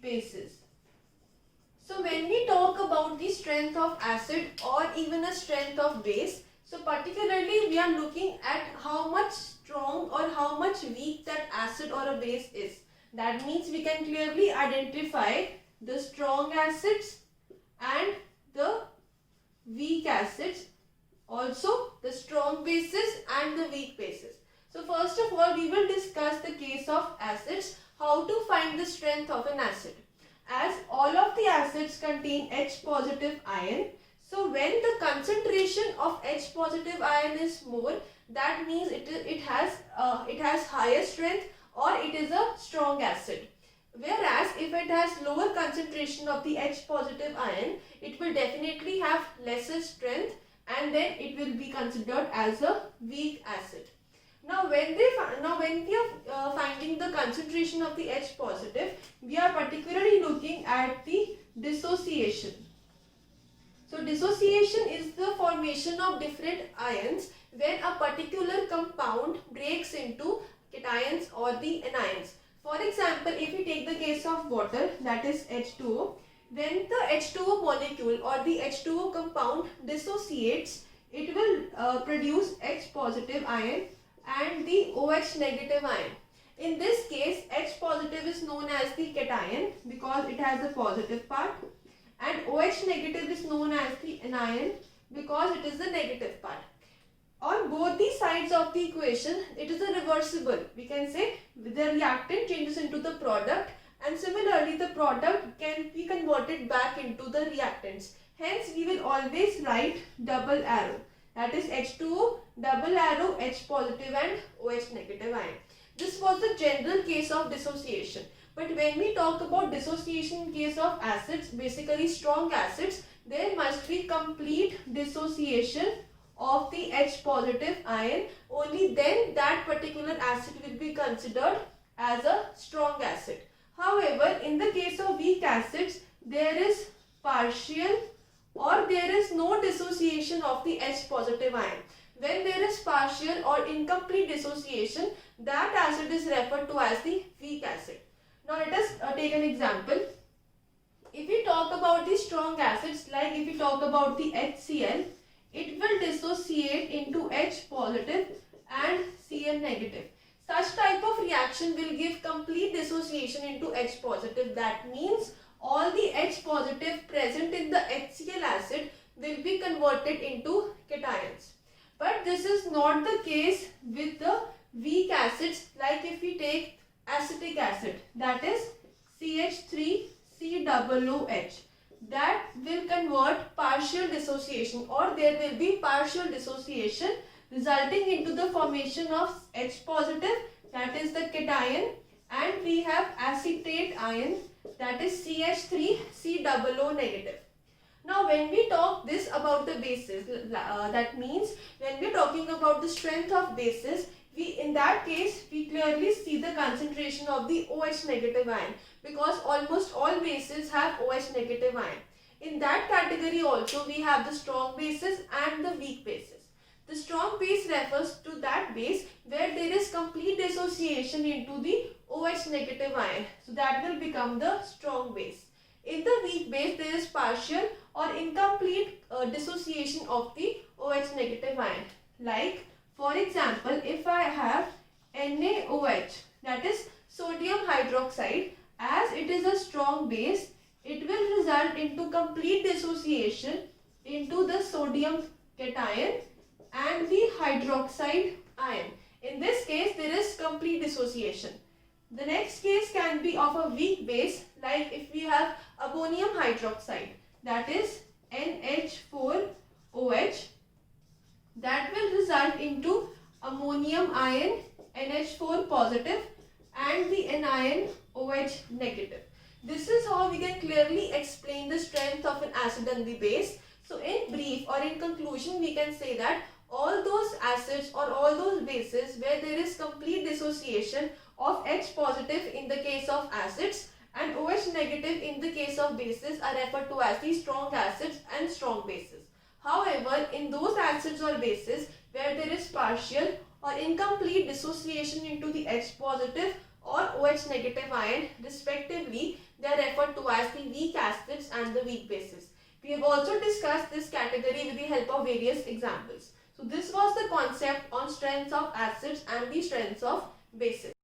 bases. So when we talk about the strength of acid or even a strength of base, so particularly we are looking at how much strong or how much weak that acid or a base is. That means we can clearly identify the strong acids and the weak acids, also the strong bases and the weak bases. So first of all, we will discuss the case of acids, how to find the strength of an acid. As all of the acids contain H positive ion, so when the concentration of H positive ion is more, that means it has higher strength or it is a strong acid. Whereas if it has lower concentration of the H positive ion, it will definitely have lesser strength and then it will be considered as a weak acid. Now when we are finding the concentration of the H positive, we are particularly looking at the dissociation. So dissociation is the formation of different ions when a particular compound breaks into cations or the anions. For example, if we take the case of water, that is H2O, when the H2O molecule or the H2O compound dissociates, it will produce H positive ion and the OH negative ion. In this case, H positive is known as the cation because it has a positive part, and OH negative is known as the anion because it is the negative part. On both the sides of the equation, it is a reversible. We can say the reactant changes into the product, and similarly the product can be converted back into the reactants. Hence, we will always write double arrow. That is H2O, double arrow, H positive and OH negative ion. This was the general case of dissociation. But when we talk about dissociation in case of acids, basically strong acids, there must be complete dissociation of the H positive ion. Only then that particular acid will be considered as a strong acid. However, in the case of weak acids, there is partial or there is no dissociation of the H positive ion. When there is partial or incomplete dissociation, that acid is referred to as the weak acid. Now let us take an example. If we talk about the strong acids, like if we talk about the HCl, it will dissociate into H positive and Cl negative. Such type of reaction will give complete dissociation into H positive. That means all the H positive present in the HCl acid will be converted into cations. But this is not the case with the weak acids, like if we take acetic acid, that is CH3COOH. That will convert partial dissociation, or there will be partial dissociation resulting into the formation of H positive, that is the cation, and we have acetate ion, that is CH3COO negative. Now when we talk this about the bases, that means when we are talking about the strength of bases, in that case we clearly see the concentration of the OH negative ion, because almost all bases have OH negative ion. In that category also we have the strong bases and the weak bases. The strong base refers to that base where there is complete dissociation into the OH negative ion. So that will become the strong base. In the weak base, there is partial or incomplete dissociation of the OH negative ion. Like, for example, if I have NaOH, that is sodium hydroxide, as it is a strong base, it will result into complete dissociation into the sodium cation and the hydroxide ion. In this case, there is complete dissociation. The next case can be of a weak base, like if we have ammonium hydroxide, that is NH4OH, that will result into ammonium ion NH4 positive and the anion OH negative. This is how we can clearly explain the strength of an acid and the base. So in brief or in conclusion, we can say that all those acids or all those bases where there is complete dissociation of H positive in the case of acids and OH negative in the case of bases are referred to as the strong acids and strong bases. However, in those acids or bases where there is partial or incomplete dissociation into the H positive or OH negative ion respectively, they are referred to as the weak acids and the weak bases. We have also discussed this category with the help of various examples. So this was the concept on strengths of acids and the strengths of bases.